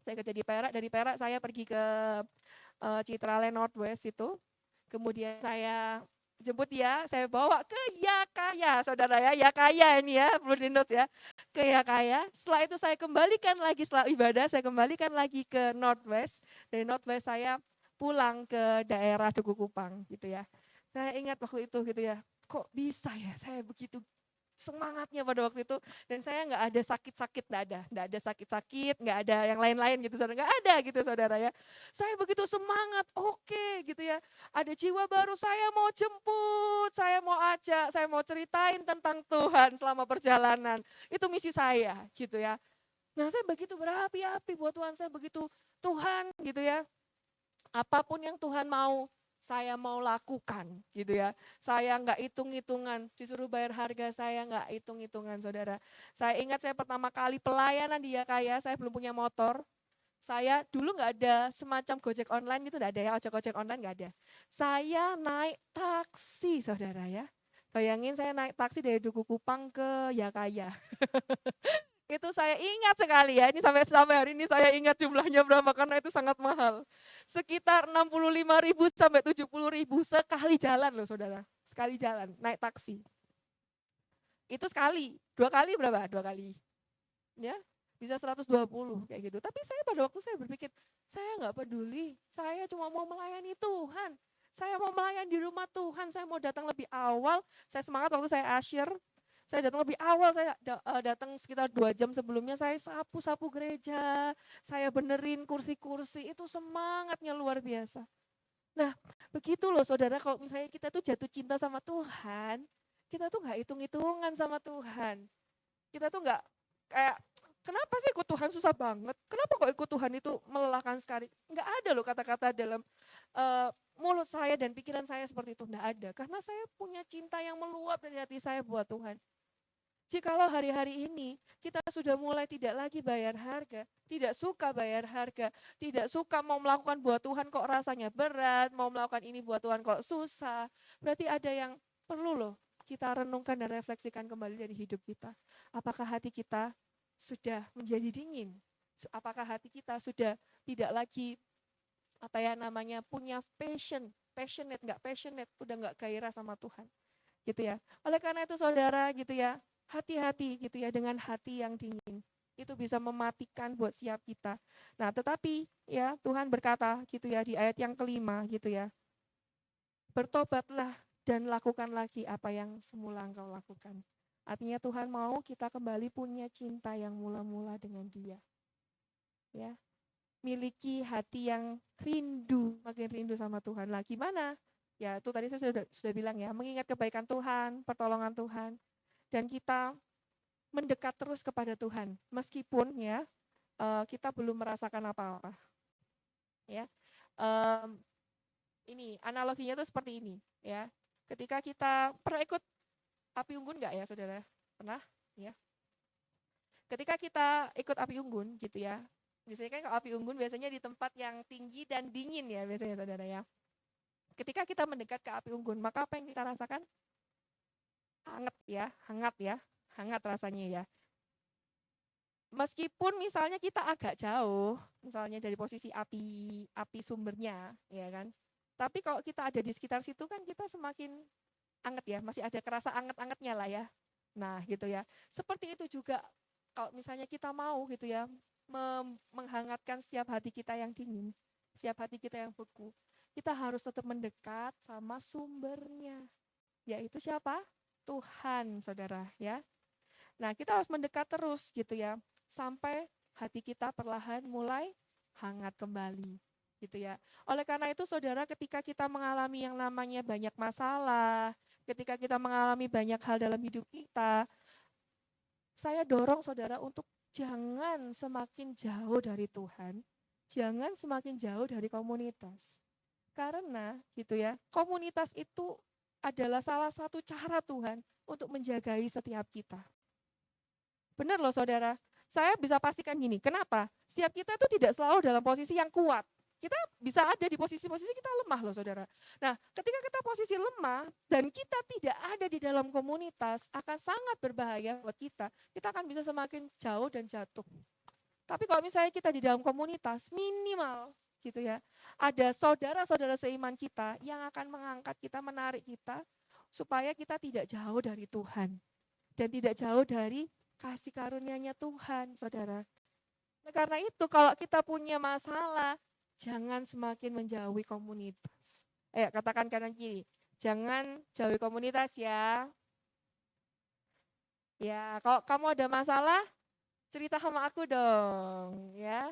Saya kerja di Perak, dari Perak saya pergi ke Citraland Northwest itu. Kemudian saya jemput dia, saya bawa ke Yakaya, saudara ya, Yakaya ini ya, perlu di notes ya, ke Yakaya. Setelah itu saya kembalikan lagi setelah ibadah, saya kembalikan lagi ke Northwest. Dari Northwest saya pulang ke daerah Duku Kupang gitu ya. Saya ingat waktu itu gitu ya, kok bisa ya saya begitu semangatnya pada waktu itu, dan saya nggak ada sakit-sakit, nggak ada sakit-sakit, nggak ada yang lain-lain gitu saudara, nggak ada gitu saudara ya. Saya begitu semangat, oke gitu ya, ada jiwa baru saya mau jemput, saya mau ajak, saya mau ceritain tentang Tuhan selama perjalanan, itu misi saya gitu ya. Nah saya begitu berapi-api buat Tuhan, saya begitu Tuhan gitu ya, apapun yang Tuhan mau, saya mau lakukan gitu ya. Saya nggak hitung-hitungan, disuruh bayar harga saya nggak hitung-hitungan saudara. Saya ingat saya pertama kali pelayanan di Yakaya, saya belum punya motor. Saya dulu nggak ada semacam Gojek online gitu, nggak ada ya, ojek-ojek online nggak ada. Saya naik taksi saudara ya. Bayangin saya naik taksi dari Duku Kupang ke Yakaya. Itu saya ingat sekali ya, ini sampai sampai hari ini saya ingat jumlahnya berapa karena itu sangat mahal. Sekitar 65.000 sampai 70.000 sekali jalan loh saudara. Sekali jalan, naik taksi. Itu sekali, 2 kali berapa? 2 kali. Ya, bisa 120 kayak gitu. Tapi saya pada waktu saya berpikir, saya nggak peduli, saya cuma mau melayani Tuhan. Saya mau melayani di rumah Tuhan, saya mau datang lebih awal. Saya semangat waktu saya asyir, saya datang lebih awal, saya datang sekitar 2 jam sebelumnya, saya sapu-sapu gereja, saya benerin kursi-kursi, itu semangatnya luar biasa. Nah begitu loh saudara, kalau misalnya kita tuh jatuh cinta sama Tuhan, kita tuh nggak hitung-hitungan sama Tuhan. Kita tuh nggak kayak, kenapa sih ikut Tuhan susah banget? Kenapa kok ikut Tuhan itu melelahkan sekali? Nggak ada loh kata-kata dalam mulut saya dan pikiran saya seperti itu, nggak ada. Karena saya punya cinta yang meluap dari hati saya buat Tuhan. Jikalau hari-hari ini kita sudah mulai tidak lagi bayar harga, tidak suka bayar harga, tidak suka mau melakukan buat Tuhan kok rasanya berat, mau melakukan ini buat Tuhan kok susah, berarti ada yang perlu loh kita renungkan dan refleksikan kembali dari hidup kita. Apakah hati kita sudah menjadi dingin? Apakah hati kita sudah tidak lagi punya passionate, nggak passionate, udah nggak gairah sama Tuhan, gitu ya. Oleh karena itu saudara gitu ya, hati-hati gitu ya dengan hati yang dingin. itu bisa mematikan buat siap kita. Nah, tetapi ya Tuhan berkata gitu ya di ayat yang kelima gitu ya. Bertobatlah dan lakukan lagi apa yang semula engkau lakukan. Artinya Tuhan mau kita kembali punya cinta yang mula-mula dengan Dia. Ya, miliki hati yang rindu, makin rindu sama Tuhan. Lah gimana? Ya itu tadi saya sudah bilang ya, mengingat kebaikan Tuhan, pertolongan Tuhan, dan kita mendekat terus kepada Tuhan, meskipun ya kita belum merasakan apa-apa. Ya, ini analoginya tuh seperti ini, ya. Ketika kita pernah ikut api unggun nggak ya, saudara? Pernah? Ya. Ketika kita ikut api unggun, gitu ya. Biasanya kan kalau api unggun biasanya di tempat yang tinggi dan dingin ya, biasanya saudara ya. Ketika kita mendekat ke api unggun, maka apa yang kita rasakan? Hangat rasanya ya. Meskipun misalnya kita agak jauh, misalnya dari posisi api sumbernya, ya kan. Tapi kalau kita ada di sekitar situ kan kita semakin anget ya, masih ada kerasa anget-angetnya lah ya. Nah, gitu ya. Seperti itu juga kalau misalnya kita mau gitu ya, menghangatkan setiap hati kita yang dingin, setiap hati kita yang beku, kita harus tetap mendekat sama sumbernya. Yaitu siapa? Tuhan, saudara ya. Nah, kita harus mendekat terus gitu ya, sampai hati kita perlahan mulai hangat kembali gitu ya. Oleh karena itu saudara, ketika kita mengalami yang namanya banyak masalah, ketika kita mengalami banyak hal dalam hidup kita, saya dorong saudara untuk jangan semakin jauh dari Tuhan, jangan semakin jauh dari komunitas. Karena gitu ya, komunitas itu adalah salah satu cara Tuhan untuk menjagai setiap kita. Benar loh saudara, saya bisa pastikan gini, kenapa? Setiap kita itu tidak selalu dalam posisi yang kuat. Kita bisa ada di posisi-posisi kita lemah loh saudara. Nah, ketika kita posisi lemah dan kita tidak ada di dalam komunitas, akan sangat berbahaya buat kita. Kita akan bisa semakin jauh dan jatuh. Tapi kalau misalnya kita di dalam komunitas, minimal gitu ya, ada saudara-saudara seiman kita yang akan mengangkat kita, menarik kita, supaya kita tidak jauh dari Tuhan. Dan tidak jauh dari kasih karunia-Nya Tuhan, saudara. Nah, karena itu kalau kita punya masalah, jangan semakin menjauhi komunitas. Katakan kanan kiri, jangan jauhi komunitas ya. Ya, kalau kamu ada masalah, cerita sama aku dong, ya.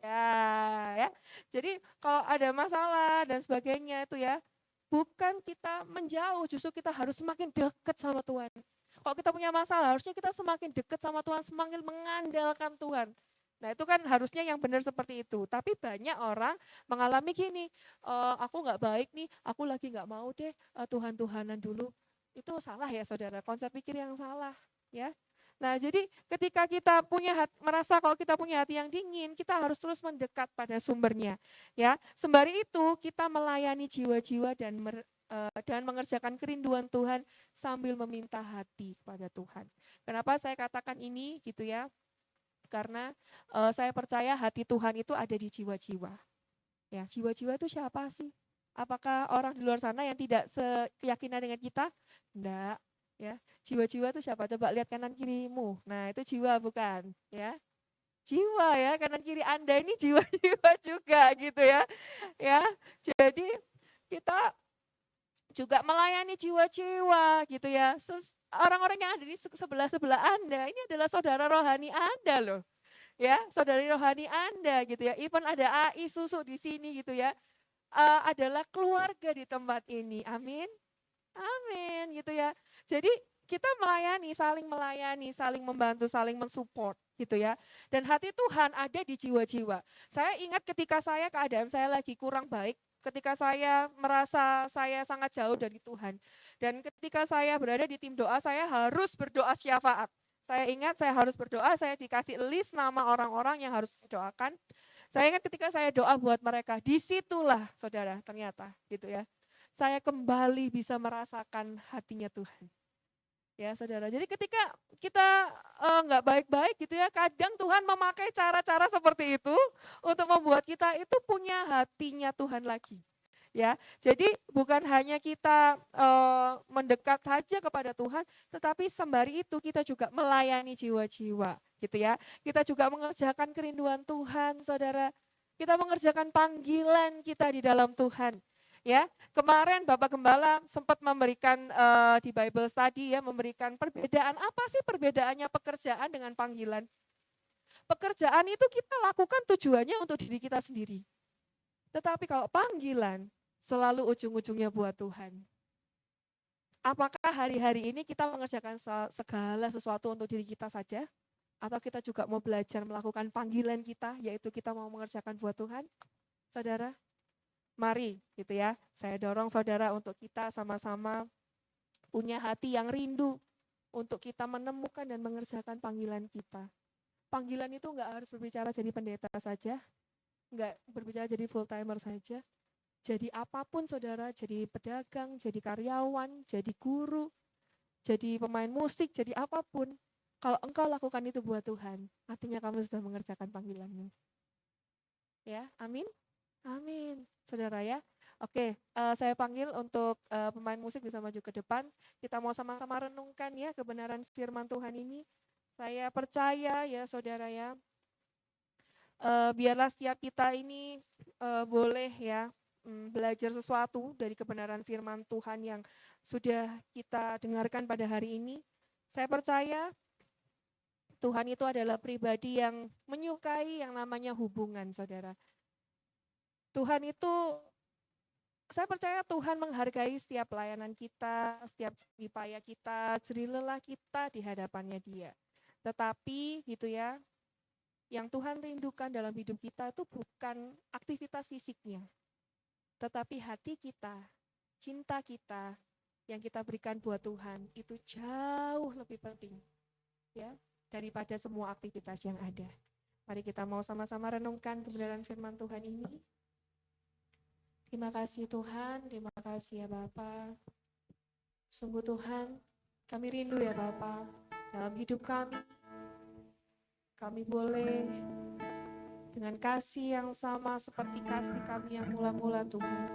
Ya. Jadi kalau ada masalah dan sebagainya itu ya, bukan kita menjauh, justru kita harus semakin dekat sama Tuhan. Kalau kita punya masalah, harusnya kita semakin dekat sama Tuhan, semakin mengandalkan Tuhan. Nah itu kan harusnya yang benar seperti itu. Tapi banyak orang mengalami gini, aku nggak baik nih, aku lagi nggak mau deh Tuhan-Tuhanan dulu. Itu salah ya saudara, konsep pikir yang salah ya. Nah jadi ketika kita merasa kalau kita punya hati yang dingin, kita harus terus mendekat pada sumbernya. Ya, sembari itu kita melayani jiwa-jiwa dan mengerjakan kerinduan Tuhan sambil meminta hati kepada Tuhan. Kenapa saya katakan ini gitu ya? Karena saya percaya hati Tuhan itu ada di jiwa-jiwa. Ya, jiwa-jiwa itu siapa sih? Apakah orang di luar sana yang tidak sekeyakinan dengan kita? Enggak, ya. Jiwa-jiwa itu siapa? Coba lihat kanan kirimu. Nah, itu jiwa bukan, ya. Jiwa ya, kanan kiri Anda ini jiwa-jiwa juga gitu ya. Ya. Jadi kita juga melayani jiwa-jiwa gitu ya. Orang-orang yang ada di sebelah-sebelah Anda, ini adalah saudara rohani Anda loh. Ya, saudari rohani Anda gitu ya. Even ada AI Susu di sini gitu ya. Adalah keluarga di tempat ini. Amin. Amin gitu ya. Jadi kita melayani, saling membantu, saling mensupport gitu ya. Dan hati Tuhan ada di jiwa-jiwa. Saya ingat ketika keadaan saya lagi kurang baik, ketika saya merasa saya sangat jauh dari Tuhan. Dan ketika saya berada di tim doa, saya harus berdoa syafaat. Saya ingat saya harus berdoa, saya dikasih list nama orang-orang yang harus didoakan. Saya ingat ketika saya doa buat mereka, disitulah saudara ternyata gitu ya. Saya kembali bisa merasakan hatinya Tuhan. Ya saudara, jadi ketika kita nggak baik-baik gitu ya, kadang Tuhan memakai cara-cara seperti itu untuk membuat kita itu punya hatinya Tuhan lagi. Ya, jadi bukan hanya kita mendekat saja kepada Tuhan, tetapi sembari itu kita juga melayani jiwa-jiwa. gitu ya. Kita juga mengerjakan kerinduan Tuhan, saudara. Kita mengerjakan panggilan kita di dalam Tuhan. Ya, kemarin Bapak Gembala sempat memberikan di Bible Study ya, memberikan perbedaan apa sih perbedaannya pekerjaan dengan panggilan. Pekerjaan itu kita lakukan tujuannya untuk diri kita sendiri. Tetapi kalau panggilan selalu ujung-ujungnya buat Tuhan. Apakah hari-hari ini kita mengerjakan segala sesuatu untuk diri kita saja? Atau kita juga mau belajar melakukan panggilan kita, yaitu kita mau mengerjakan buat Tuhan? Saudara? Mari gitu ya, saya dorong saudara untuk kita sama-sama punya hati yang rindu untuk kita menemukan dan mengerjakan panggilan kita. Panggilan itu enggak harus berbicara jadi pendeta saja, enggak berbicara jadi full timer saja. Jadi apapun saudara, jadi pedagang, jadi karyawan, jadi guru, jadi pemain musik, jadi apapun. Kalau engkau lakukan itu buat Tuhan, artinya kamu sudah mengerjakan panggilanmu. Ya, amin. Amin, saudara ya. Oke, saya panggil untuk pemain musik bisa maju ke depan. Kita mau sama-sama renungkan ya kebenaran firman Tuhan ini. Saya percaya ya saudara ya, biarlah setiap kita ini boleh ya belajar sesuatu dari kebenaran firman Tuhan yang sudah kita dengarkan pada hari ini. Saya percaya Tuhan itu adalah pribadi yang menyukai yang namanya hubungan, saudara. Tuhan itu, saya percaya Tuhan menghargai setiap pelayanan kita, setiap upaya kita, jerih lelah kita di hadapannya Dia. Tetapi gitu ya, yang Tuhan rindukan dalam hidup kita itu bukan aktivitas fisiknya, tetapi hati kita, cinta kita yang kita berikan buat Tuhan itu jauh lebih penting ya daripada semua aktivitas yang ada. Mari kita mau sama-sama renungkan kebenaran firman Tuhan ini. Terima kasih Tuhan, terima kasih ya Bapa. Sungguh Tuhan, kami rindu ya Bapa, dalam hidup kami boleh dengan kasih yang sama seperti kasih kami yang mula-mula Tuhan.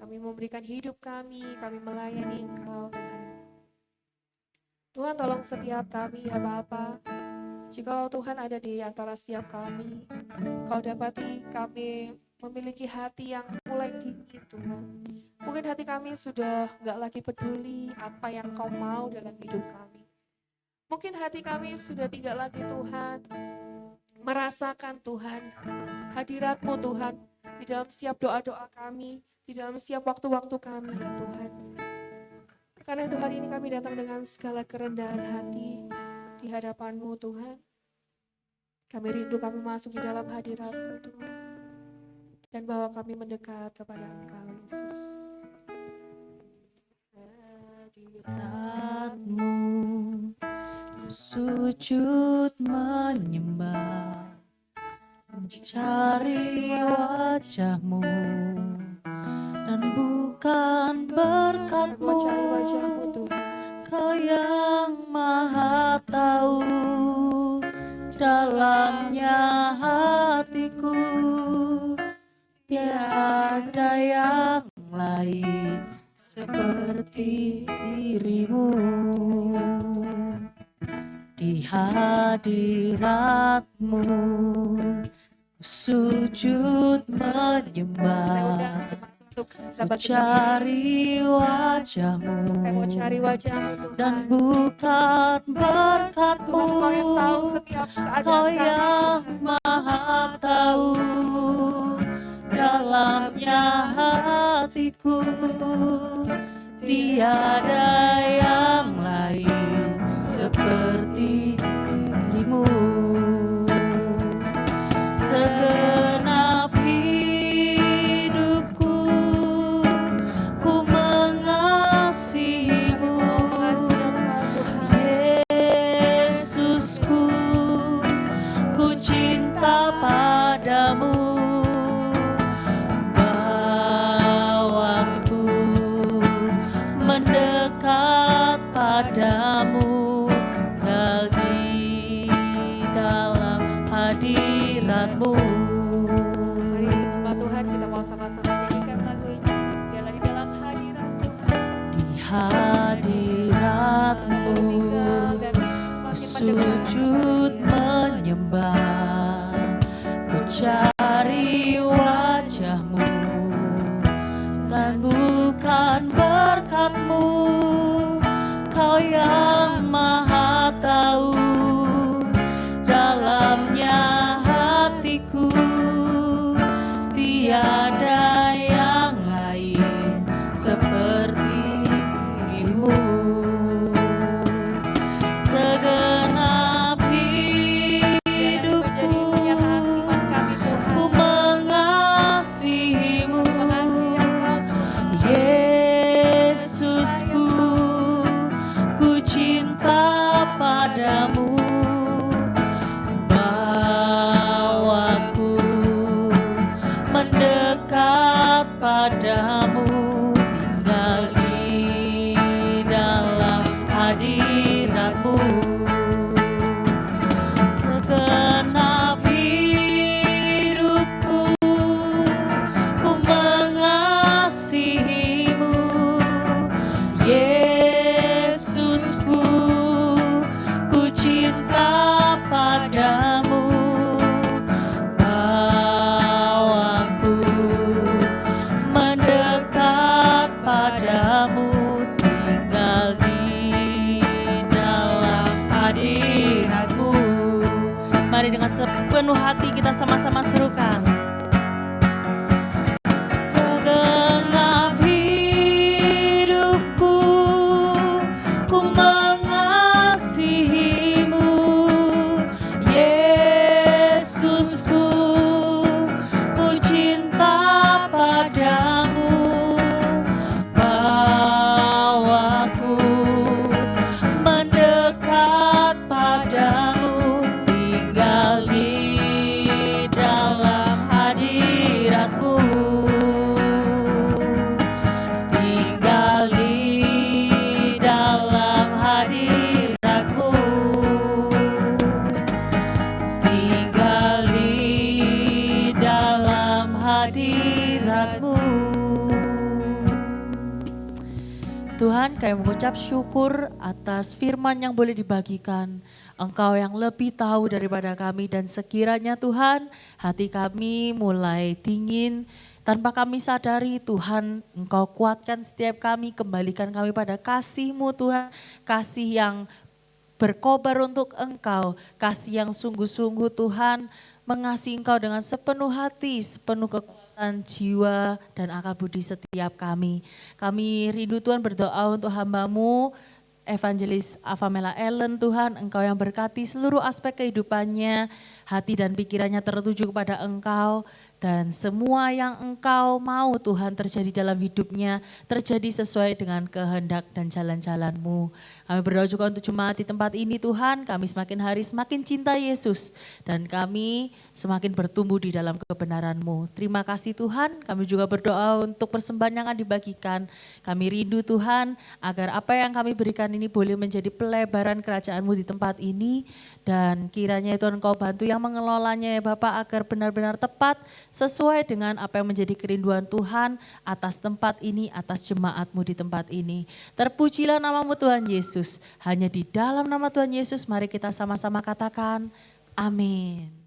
Kami memberikan hidup kami melayani Engkau Tuhan. Tuhan tolong setiap kami ya Bapa. Jika Tuhan ada di antara setiap kami, Kau dapati kami memiliki hati yang mulai dingin Tuhan. Mungkin hati kami sudah gak lagi peduli apa yang Kau mau dalam hidup kami. Mungkin hati kami sudah tidak lagi Tuhan merasakan Tuhan hadirat-Mu Tuhan di dalam setiap doa-doa kami, di dalam setiap waktu-waktu kami ya Tuhan. Karena itu hari ini kami datang dengan segala kerendahan hati di hadapan-Mu Tuhan. Kami rindu kami masuk di dalam hadirat-Mu Tuhan. Dan bahwa kami mendekat kepada Engkau, Yesus. Hadirat-Mu, sujud menyembah, mencari wajah-Mu, dan bukan berkat-Mu, mencari wajah-Mu Tuhan. Kau yang maha tahu dalamnya hatiku. Tiada yang lain seperti diri-Mu. Di hadirat-Mu ku sujud menyembah, mencari wajah-Mu, dan bukan berkat-Mu. Kau yang maha tahu dalamnya hatiku. Tiada yang lain seperti diri-Mu. Segenap hidupku ku mengasihi-Mu, Yesusku, ku cinta padamu. Padamu, di dalam hadirat-Mu. Mari jemaat Tuhan, kita mau sama-sama nyanyikan lagu ini. Biarlah di dalam hadirat Tuhan. Di hadirat-Mu, Tinggal dan semakin mendekat sujud dengan sepenuh hati kita sama-sama serukan. Segenap hidupku ku mengasihimu, Yesusku, ku cinta padamu. Bawaku mendekat padamu, tinggal di dalam hadiratmu, tinggal di dalam hadiratmu, tinggal di dalam hadiratmu. Tuhan, kami mengucap syukur atas firman yang boleh dibagikan. Engkau yang lebih tahu daripada kami, dan sekiranya Tuhan hati kami mulai dingin tanpa kami sadari, Tuhan Engkau kuatkan setiap kami, kembalikan kami pada kasih-Mu Tuhan, kasih yang berkobar untuk Engkau, kasih yang sungguh-sungguh Tuhan, mengasihi Engkau dengan sepenuh hati, sepenuh kekuatan jiwa dan akal budi setiap kami. Kami rindu Tuhan berdoa untuk hamba-Mu, Evangelis Avamela Ellen Tuhan, Engkau yang berkati seluruh aspek kehidupannya, hati dan pikirannya tertuju kepada Engkau, dan semua yang Engkau mau Tuhan terjadi dalam hidupnya, terjadi sesuai dengan kehendak dan jalan-jalan-Mu. Kami berdoa juga untuk jemaat di tempat ini Tuhan, kami semakin hari semakin cinta Yesus, dan kami semakin bertumbuh di dalam kebenaran-Mu. Terima kasih Tuhan, kami juga berdoa untuk persembahan yang akan dibagikan. Kami rindu Tuhan, agar apa yang kami berikan ini boleh menjadi pelebaran kerajaan-Mu di tempat ini, dan kiranya Tuhan Engkau bantu yang mengelolanya ya Bapak, agar benar-benar tepat sesuai dengan apa yang menjadi kerinduan Tuhan atas tempat ini, atas jemaat-Mu di tempat ini. Terpujilah nama-Mu Tuhan Yesus, hanya di dalam nama Tuhan Yesus mari kita sama-sama katakan amin.